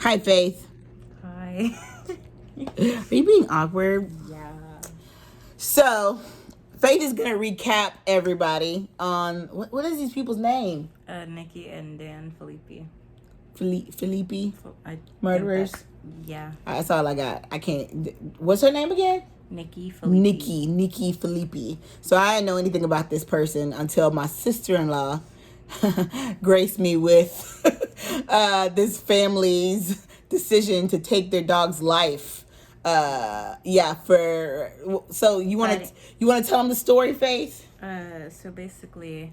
Hi, Faith. Hi. Are you being awkward? Yeah. So, Faith is going to recap everybody on, what is these people's name? Nicki and Dan Phillippi. Philippi? I Murderers? Yeah. That's all I got. I can't. What's her name again? Nicki Phillippi. Nicki Phillippi. So I didn't know anything about this person until my sister-in-law graced me with this family's decision to take their dog's life. So you want to tell them the story, Faith? So basically,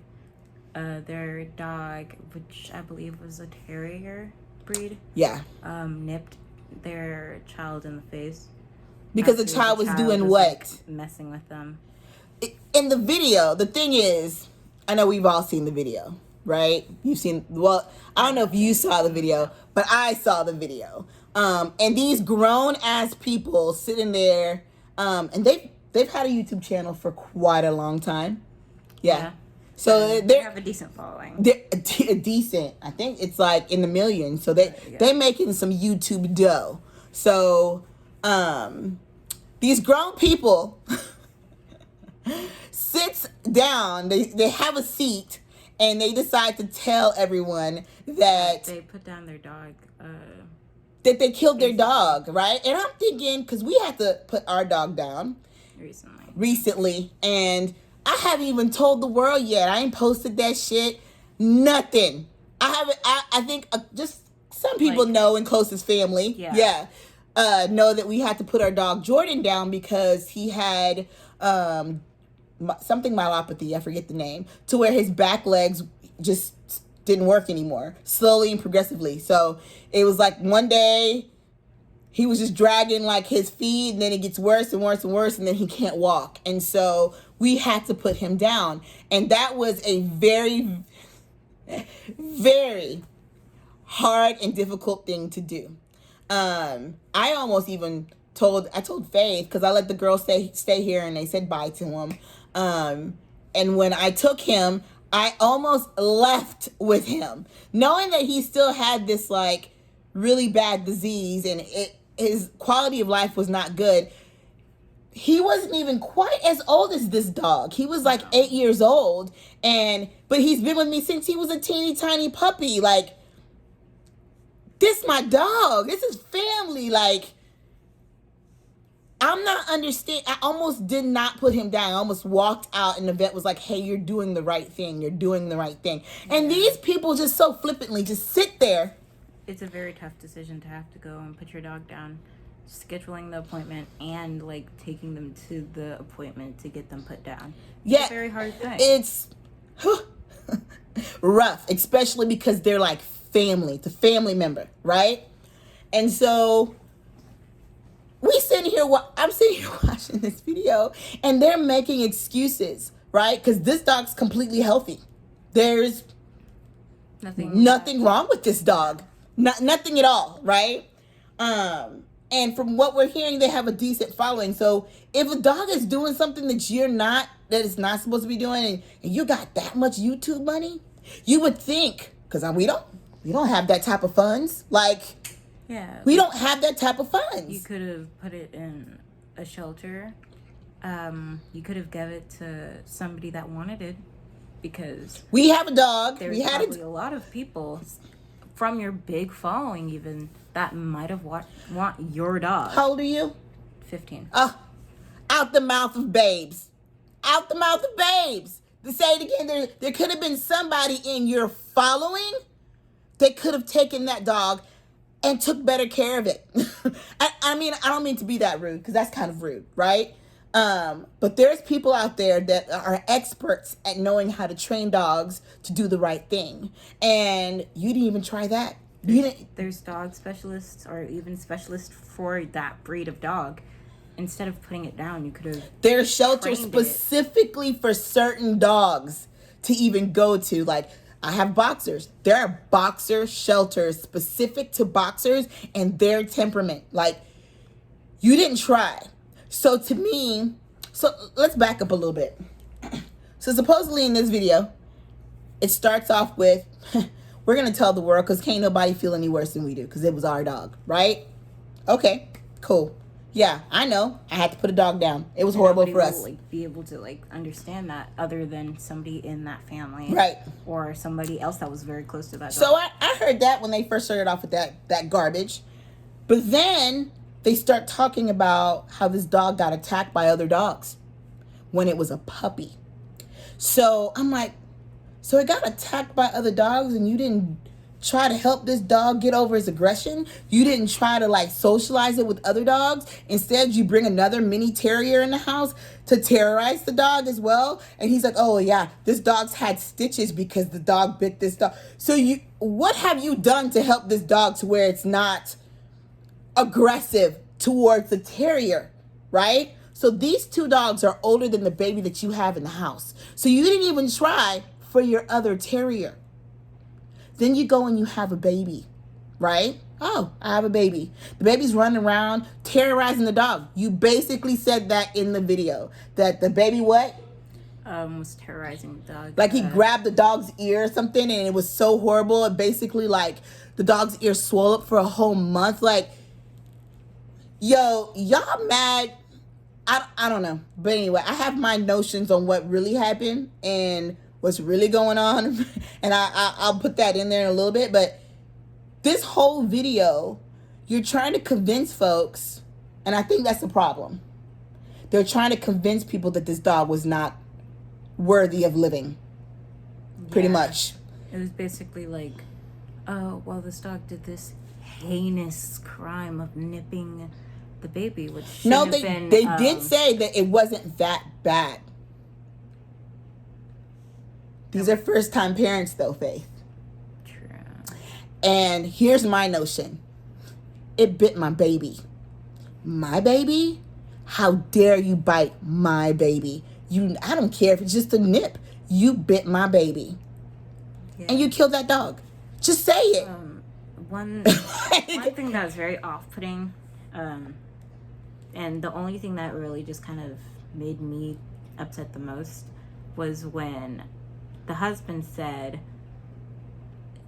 their dog, which I believe was a terrier breed, Yeah. nipped their child in the face. Because the child was doing what? Like, messing with them. In the video, the thing is, I know we've all seen the video, right? You've seen, well, I don't know if you saw the video, but I saw the video. And these grown ass people sitting there, and they've had a YouTube channel for quite a long time. Yeah. So they have a decent following. They're decent. I think it's like in the millions. So they're making some YouTube dough. So these grown people sits down. They have a seat, and they decide to tell everyone that they put down their dog. That they killed their dog, right? And I'm thinking, because we had to put our dog down recently, and I haven't even told the world yet. I ain't posted that shit. Nothing. I haven't. I think just some people know in closest family. Yeah. Know that we had to put our dog Jordan down because he had something myelopathy. I forget the name. To where his back legs just didn't work anymore, slowly and progressively. So it was like one day he was just dragging like his feet, and then it gets worse and worse and worse, and then he can't walk. And so we had to put him down. And that was a very, very hard and difficult thing to do. I almost even told Faith, because I let the girls stay here, and they said bye to him. And when I took him, I almost left with him, knowing that he still had this like really bad disease, and his quality of life was not good. He wasn't even quite as old as this dog. He was like 8 years old, but he's been with me since he was a teeny tiny puppy. Like, this my dog. This is family. Like, I'm not understanding. I almost did not put him down. I almost walked out, and the vet was like, hey, you're doing the right thing. You're doing the right thing. And these people just so flippantly just sit there. It's a very tough decision to have to go and put your dog down, scheduling the appointment, and like taking them to the appointment to get them put down. It's a very hard thing. It's rough, especially because they're like family, the family member, right? And so I'm sitting here watching this video, and they're making excuses, right? Because this dog's completely healthy. There's nothing wrong with this dog. Nothing at all, right? And from what we're hearing, they have a decent following. So if a dog is doing something that it's not supposed to be doing, and you got that much YouTube money, you would think, because we don't have that type of funds. Like, we don't have that type of funds. You could have put it in a shelter. You could have given it to somebody that wanted it, because we have a dog. There's probably a lot of people from your big following even that might have want your dog. How old are you? 15. Out the mouth of babes. Out the mouth of babes. To say it again, there could have been somebody in your following that could have taken that dog and took better care of it. I mean, I don't mean to be that rude, because that's kind of rude, right? But there's people out there that are experts at knowing how to train dogs to do the right thing. And you didn't even try that. There's dog specialists, or even specialists for that breed of dog. Instead of putting it down, you could have. There's shelters specifically for certain dogs to even go to. Like, I have boxers. There are boxer shelters specific to boxers and their temperament. Like, you didn't try. So to me, let's back up a little bit. So supposedly in this video, it starts off with, we're going to tell the world because can't nobody feel any worse than we do because it was our dog, right? Okay, cool. Yeah, I know. I had to put a dog down. It was horrible for us. Will, like, be able to like understand that other than somebody in that family, right? Or somebody else that was very close to that dog. So I heard that when they first started off with that garbage, but then they start talking about how this dog got attacked by other dogs when it was a puppy. So I'm like, so it got attacked by other dogs, and you didn't try to help this dog get over his aggression? You didn't try to like socialize it with other dogs? Instead, you bring another mini terrier in the house to terrorize the dog as well? And he's like, oh yeah, this dog's had stitches because the dog bit this dog. So what have you done to help this dog to where it's not aggressive towards the terrier, right? So these two dogs are older than the baby that you have in the house. So you didn't even try for your other terrier. Then you go and you have a baby, right? Oh, I have a baby. The baby's running around terrorizing the dog. You basically said that in the video. That the baby what? Was terrorizing the dog. Like he grabbed the dog's ear or something, and it was so horrible. It basically like the dog's ear swelled up for a whole month. Like, yo, y'all mad? I don't know. But anyway, I have my notions on what really happened and what's really going on, and I'll put that in there in a little bit. But this whole video, you're trying to convince folks, and I think that's the problem. They're trying to convince people that this dog was not worthy of living, pretty much. It was basically like, oh, well, this dog did this heinous crime of nipping the baby, which shouldn't have been... They did say that it wasn't that bad. These are first-time parents, though, Faith. True. And here's my notion. It bit my baby. My baby? How dare you bite my baby? I don't care if it's just a nip. You bit my baby. Yeah. And you killed that dog. Just say it. One thing that was very off-putting, and the only thing that really just kind of made me upset the most was when the husband said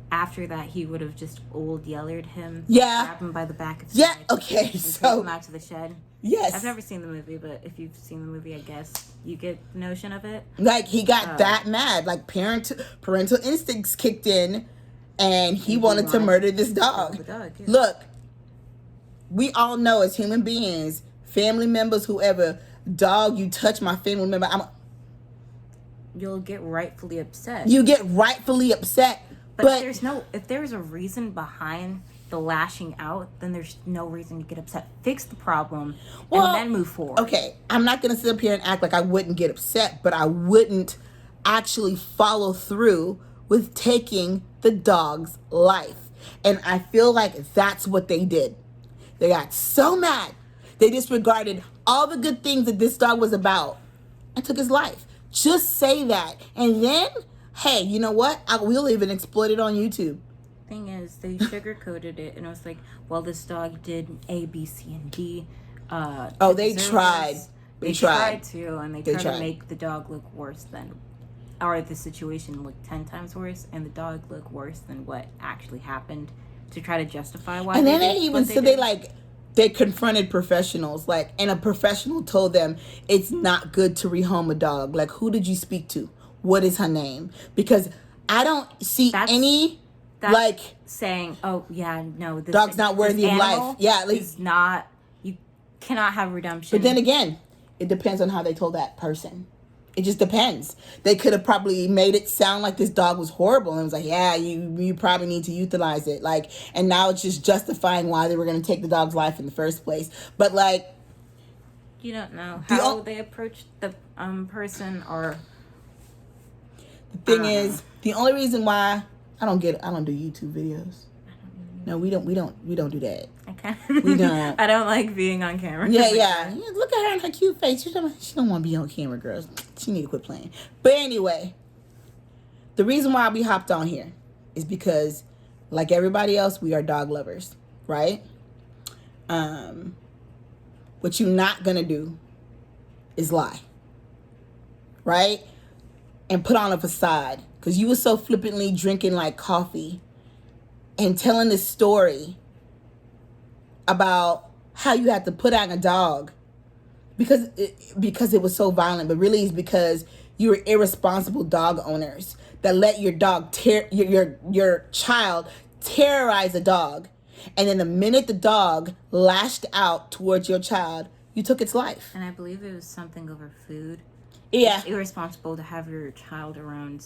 after that he would have just old yellered him, grab him by the back of his neck, okay, and so take him out to the shed. Yes, I've never seen the movie, but if you've seen the movie, I guess you get the notion of it. Like he got that mad, like parental instincts kicked in, and he wanted to murder this dog. Look, we all know as human beings, family members, whoever, dog, you touch my family member, you'll get rightfully upset. You get rightfully upset. But if there's a reason behind the lashing out, then there's no reason to get upset. Fix the problem and then move forward. Okay, I'm not going to sit up here and act like I wouldn't get upset, but I wouldn't actually follow through with taking the dog's life. And I feel like that's what they did. They got so mad. They disregarded all the good things that this dog was about and took his life. Just say that. And then, hey, you know what? We'll even exploit it on YouTube. Thing is, they sugarcoated it, and it was like, well, this dog did A, B, C, and D. They tried. They tried to, and they tried to make the dog look worse than, or the situation look 10 times worse, and the dog look worse than what actually happened to try to justify why. And then they confronted professionals, and a professional told them it's not good to rehome a dog. Like, who did you speak to? What is her name? Because I don't see that's saying, oh yeah, no, this dog's not worthy of life. Yeah, it's not. You cannot have redemption. But then again, it depends on how they told that person. It just depends. They could have probably made it sound like this dog was horrible and was like, yeah, you probably need to euthanize it. And now it's just justifying why they were going to take the dog's life in the first place. But you don't know how they approached the person, or the thing is, the only reason why I don't do YouTube videos. No, we don't do that. Okay. We don't. I don't like being on camera. Yeah. Look at her and her cute face. She don't want to be on camera, girls. She need to quit playing. But anyway, the reason why we hopped on here is because, like everybody else, we are dog lovers, right? What you're not gonna do is lie, right? And put on a facade, because you were so flippantly drinking like coffee and telling this story about how you had to put out a dog because it was so violent, but really it's because you were irresponsible dog owners that let your dog your child terrorize a dog, and then the minute the dog lashed out towards your child, you took its life. And I believe it was something over food. Yeah, it's irresponsible to have your child around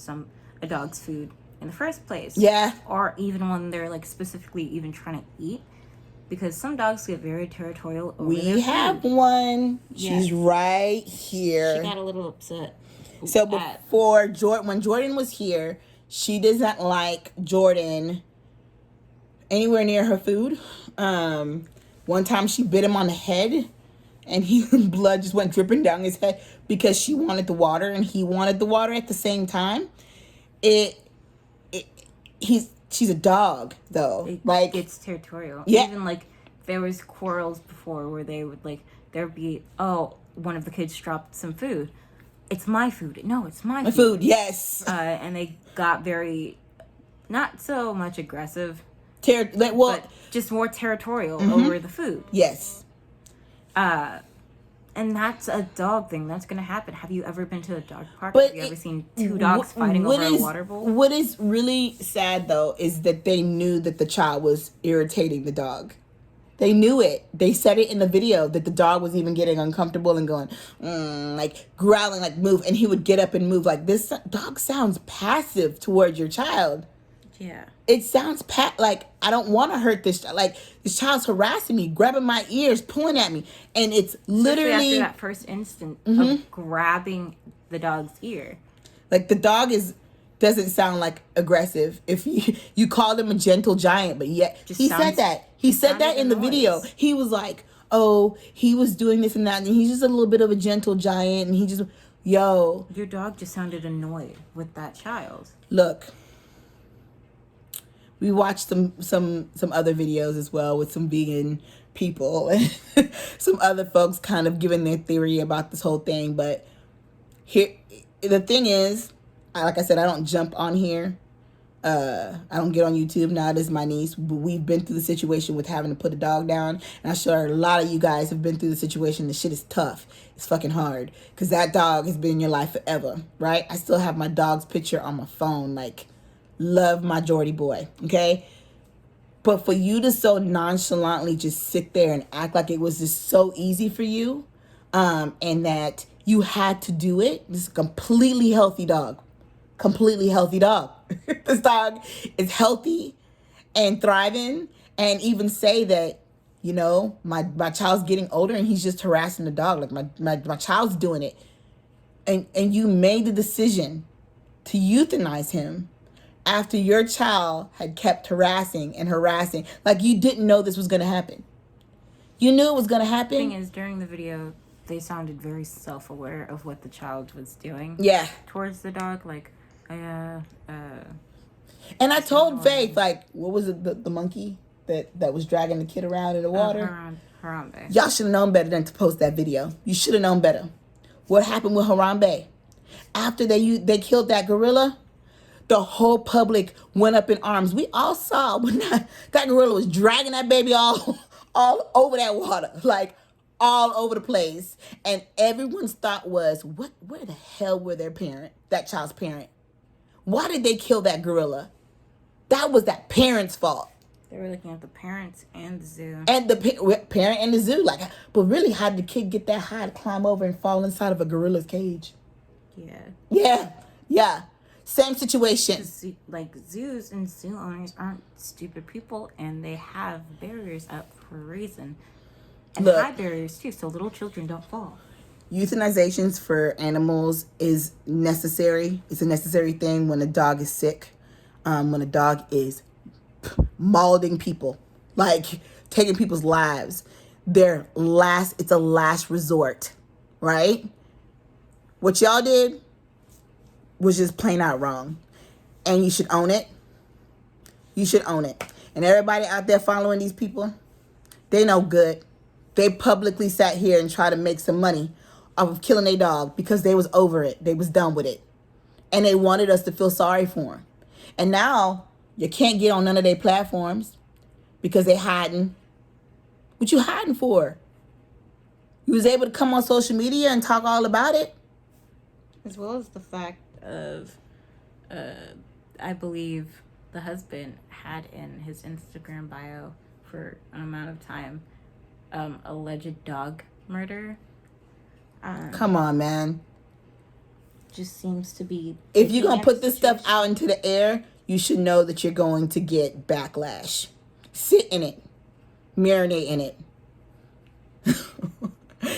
a dog's food in the first place. Yeah, or even when they're like specifically even trying to eat. Because some dogs get very territorial over their food. We have one. Yes. She's right here. She got a little upset. So before when Jordan was here, she doesn't like Jordan anywhere near her food. One time she bit him on the head, and blood just went dripping down his head because she wanted the water and he wanted the water at the same time. She's a dog, though. It's territorial. Yeah. Even, like, there was quarrels before where there'd be, one of the kids dropped some food. It's my food. No, it's my food. Yes. And they got very, not so much aggressive, but just more territorial over the food. Yes. And that's a dog thing. That's going to happen. Have you ever been to a dog park? But have you ever seen two dogs fighting over a water bowl? What is really sad, though, is that they knew that the child was irritating the dog. They knew it. They said it in the video that the dog was even getting uncomfortable and going, like growling, like move. And he would get up and move. Like, this dog sounds passive towards your child. Yeah. It sounds like I don't want to hurt this. Like, this child's harassing me, grabbing my ears, pulling at me, and it's literally after that first instant of grabbing the dog's ear. Like, the dog doesn't sound like aggressive. If you called him a gentle giant, but yet said that. He said that in the video. He was like, "Oh, he was doing this and that, and he's just a little bit of a gentle giant, and he just your dog just sounded annoyed with that child." Look. We watched some other videos as well with some vegan people and some other folks kind of giving their theory about this whole thing. But here, the thing is, like I said, I don't jump on here. I don't get on YouTube. Now it is my niece. But we've been through the situation with having to put a dog down. And I'm sure a lot of you guys have been through the situation. The shit is tough. It's fucking hard. Because that dog has been in your life forever, right? I still have my dog's picture on my phone, like, love my Jordy boy, okay? But for you to so nonchalantly just sit there and act like it was just so easy for you, and that you had to do it, this is a completely healthy dog. Completely healthy dog. This dog is healthy and thriving, and even say that, my child's getting older and he's just harassing the dog. Like, my child's doing it. And you made the decision to euthanize him after your child had kept harassing. Like, you didn't know this was going to happen. You knew it was going to happen. The thing is, during the video, they sounded very self-aware of what the child was doing. Yeah. Towards the dog. Like, and I told Faith, like, what was it, the monkey that was dragging the kid around in the water? Harambe. Y'all should have known better than to post that video. You should have known better. What happened with Harambe? After they killed that gorilla, the whole public went up in arms. We all saw when that gorilla was dragging that baby all over that water, like all over the place. And everyone's thought was, where the hell were that child's parent? Why did they kill that gorilla? That was that parent's fault. They were looking at the parents and the zoo. And the parent and the zoo. Like, but really, how did the kid get that high to climb over and fall inside of a gorilla's cage? Yeah. Same situation. Like, zoos and zoo owners aren't stupid people, and they have barriers up for a reason. And high barriers, too, so little children don't fall. Euthanizations for animals is necessary. It's a necessary thing when a dog is sick, when a dog is mauling people, like taking people's lives. It's a last resort, right? What y'all did was just plain out wrong. And you should own it. You should own it. And everybody out there following these people, they know good. They publicly sat here and tried to make some money off of killing a dog because they was over it. They was done with it. And they wanted us to feel sorry for them. And now You can't get on none of their platforms because they hiding. What you hiding for? You was able to come on social media and talk all about it. As well as the fact of, I believe the husband had in his Instagram bio for an amount of time, alleged dog murder. Come on, man. Just seems to be... If you're going to put this stuff out into the air, you should know that you're going to get backlash. Sit in it. Marinate in it.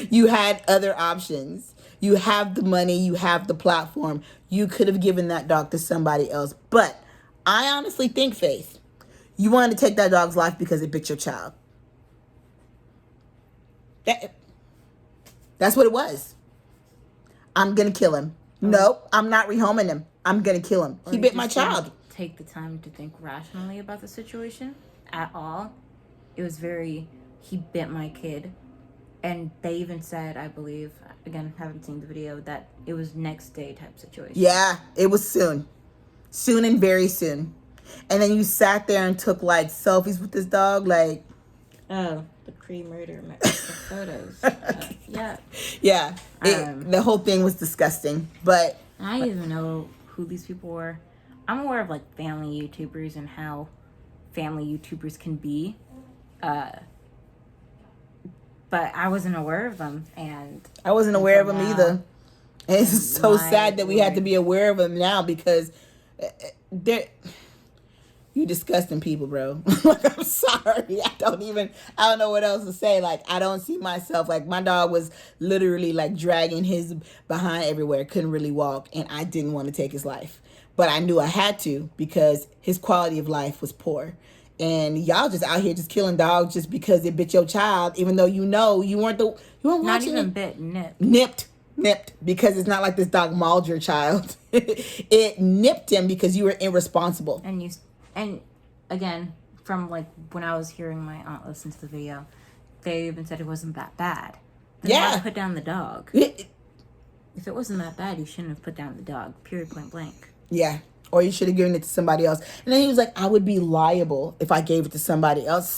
You had other options. You have the money. You have the platform. You could have given that dog to somebody else. But I honestly think, Faith, you wanted to take that dog's life because it bit your child. That's what it was. I'm going to kill him. Nope, I'm not rehoming him. I'm going to kill him. He bit my child. Take the time to think rationally about the situation at all. It was very, he bit my kid. And they even said, I believe, again, haven't seen the video, that it was next day type situation. Yeah, it was soon. Soon and very soon. And then you sat there and took, like, selfies with this dog, like... Oh, the pre-murder photos. Yeah. Yeah, the whole thing was disgusting. But... I don't even know who these people were. I'm aware of, like, family YouTubers and how family YouTubers can be. But I wasn't aware of them, and I wasn't aware of them either. And it's so sad that we had to be aware of them now because they're you disgusting people, bro. Like, I'm sorry. I don't know what else to say. Like, I don't see myself. Like, my dog was literally like dragging his behind everywhere, couldn't really walk, and I didn't want to take his life. But I knew I had to because his quality of life was poor. And y'all just out here just killing dogs just because it bit your child, even though you weren't watching not even it. bit, Nipped, because it's not like this dog mauled your child. It nipped him because you were irresponsible. And again, from like when I was hearing my aunt listen to the video, they even said it wasn't that bad. Then why put down the dog? If it wasn't that bad, you shouldn't have put down the dog. Period, point blank. Yeah. Or you should have given it to somebody else. And then he was like, I would be liable if I gave it to somebody else.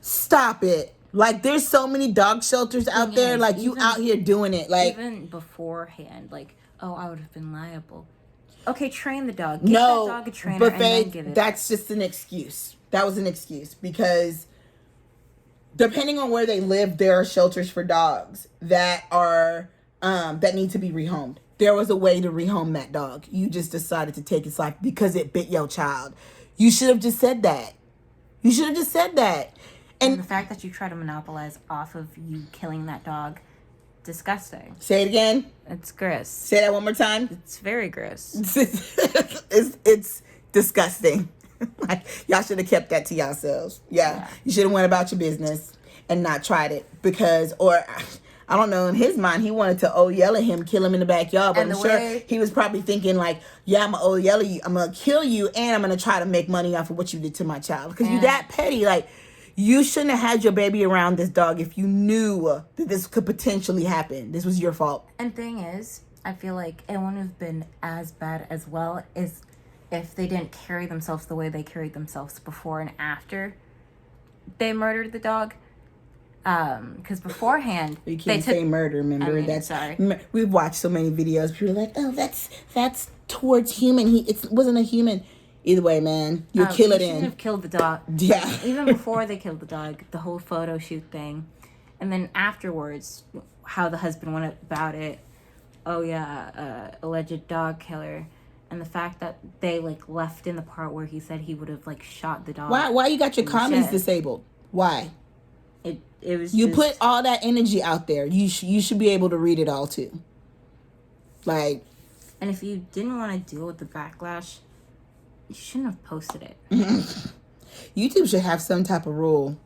Stop it. Like, there's so many dog shelters out there. Like, you out here doing it. Like, even beforehand, like, oh, I would have been liable. Okay, train the dog. Give that dog a trainer but and then give it. That's just an excuse. That was an excuse because depending on where they live, there are shelters for dogs that are that need to be rehomed. There was a way to rehome that dog. You just decided to take its life because it bit your child. You should have just said that. And the fact that you try to monopolize off of you killing that dog, disgusting. Say it again. It's gross. Say that one more time. It's very gross. It's disgusting. Like, y'all should have kept that to yourselves. Yeah. You should have went about your business and not tried it I don't know, in his mind, he wanted to yell at him, kill him in the backyard. But I'm sure he was probably thinking, like, yeah, I'm going to yell at you. I'm going to kill you, and I'm going to try to make money off of what you did to my child. Because you that petty. Like, you shouldn't have had your baby around this dog if you knew that this could potentially happen. This was your fault. And thing is, I feel like it wouldn't have been as bad as well as if they didn't carry themselves the way they carried themselves before and after they murdered the dog. Because beforehand you can't say murder. Remember, sorry. We've watched so many videos. People are like, "Oh, that's towards human. It wasn't a human." Either way, man, you kill it in. Shouldn't have killed the dog. Yeah. Even before they killed the dog, the whole photo shoot thing, and then afterwards, how the husband went about it. Oh yeah, alleged dog killer, and the fact that they like left in the part where he said he would have like shot the dog. Why you got your comments disabled? Why? It was you put all that energy out there. You should be able to read it all too. Like, and if you didn't want to deal with the backlash, you shouldn't have posted it. YouTube should have some type of rule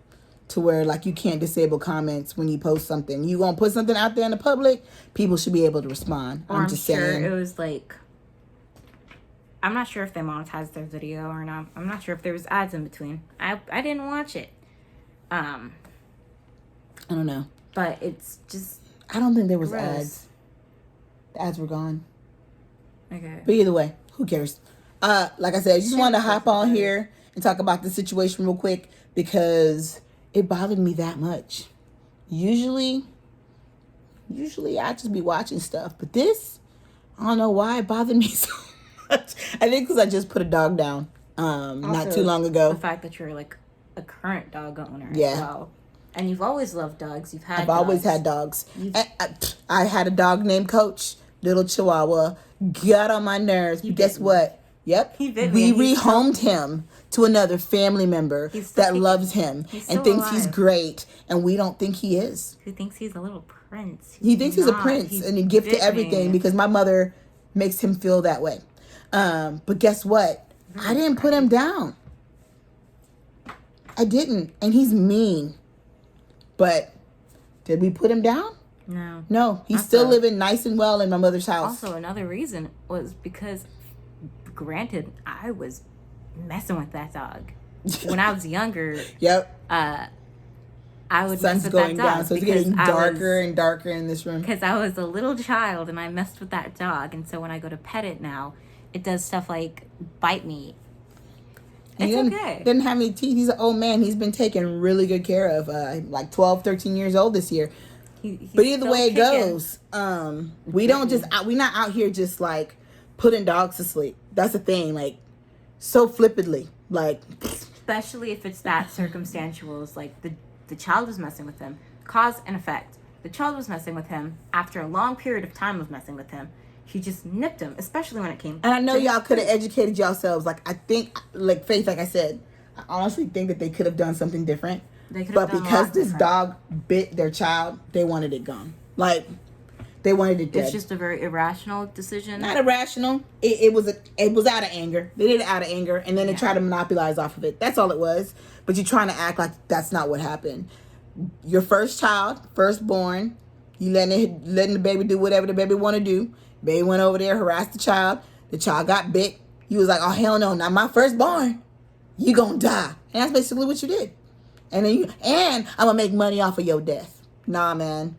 to where like you can't disable comments when you post something. You gonna put something out there in the public, people should be able to respond. I'm just saying. It was like, I'm not sure if they monetized their video or not. I'm not sure if there was ads in between. I didn't watch it. I don't know. But it's just... I don't think there was ads. The ads were gone. Okay. But either way, who cares? Like I said, I just wanted to hop on here and talk about the situation real quick because it bothered me that much. Usually I just be watching stuff, but this, I don't know why it bothered me so much. I think because I just put a dog down not too long ago. The fact that you're like a current dog owner Yeah. as well. And you've always loved dogs. I've always had dogs. I had a dog named Coach, little Chihuahua, got on my nerves. But guess what? Yep. He bit we me. rehomed him to another family member that loves him and thinks he's great, and we don't think he is. Who thinks he's a little prince? He thinks he's a prince and a gift to everything because my mother makes him feel that way. But guess what? I didn't put him down. I didn't. And he's mean. But did we put him down? No. No. He's still living nice and well in my mother's house. Also, another reason was because, granted, I was messing with that dog. When I was younger, yep. I would Sun's mess with going that dog down, so it's getting darker and darker in this room. Because I was a little child and I messed with that dog, and so when I go to pet it now, it does stuff like bite me. It's okay. Doesn't have any teeth. He's an old man. He's been taken really good care of. Like 12, 13 years old this year. But either way it goes, we don't just we're not out here just like putting dogs to sleep. That's the thing. Like so flippantly, like especially if it's that circumstantial. It's like the child was messing with him. Cause and effect. The child was messing with him after a long period of time of messing with him. He just nipped him, especially when it came. And I know y'all could have educated yourselves. Like I think, like Faith, like I said, I honestly think that they could have done something different. But because this dog bit their child, they wanted it gone. Like they wanted it dead. It's just a very irrational decision. Not irrational. It was out of anger. They did it out of anger, and then they tried to monopolize off of it. That's all it was. But you're trying to act like that's not what happened. Your first child, firstborn, you letting the baby do whatever the baby want to do. Baby went over there, harassed the child. The child got bit. You was like, oh, hell no, not my firstborn. You gonna die. And that's basically what you did. And then I'm gonna make money off of your death. Nah, man.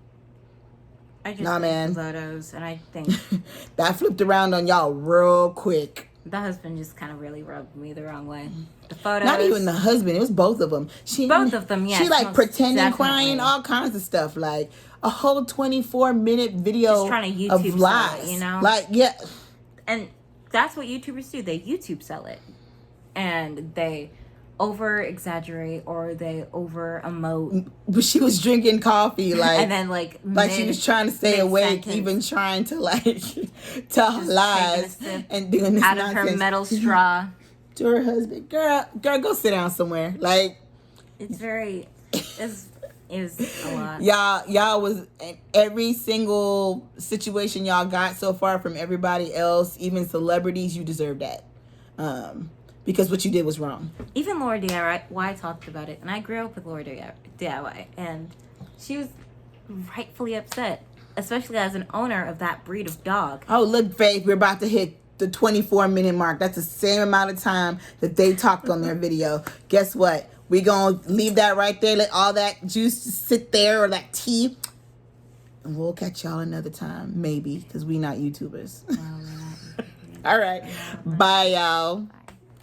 I just think photos, and I think that flipped around on y'all real quick. The husband just kind of really rubbed me the wrong way. The photos. Not even the husband. It was both of them. Both of them, yes. She like pretending, definitely. crying, all kinds of stuff. Like a whole 24-minute video just trying to YouTube of lies. It, you know? Like, yeah. And that's what YouTubers do. They YouTube sell it. And they over exaggerate or they over emote. But she was drinking coffee, like, and then like she was trying to stay awake, even trying to like tell lies and doing this out nonsense. of her metal straw to her husband. Girl, go sit down somewhere. Like it's a lot. Y'all was every single situation y'all got so far from everybody else, even celebrities. You deserve that. Because what you did was wrong. Even Laura DIY talked about it, and I grew up with Laura DIY, and she was rightfully upset, especially as an owner of that breed of dog. Oh, look, Faith, we're about to hit the 24-minute mark. That's the same amount of time that they talked on their video. Guess what? We're going to leave that right there, let all that juice sit there, or that tea, and we'll catch y'all another time, maybe, because we not YouTubers. Well, we're not. All right. Bye, y'all.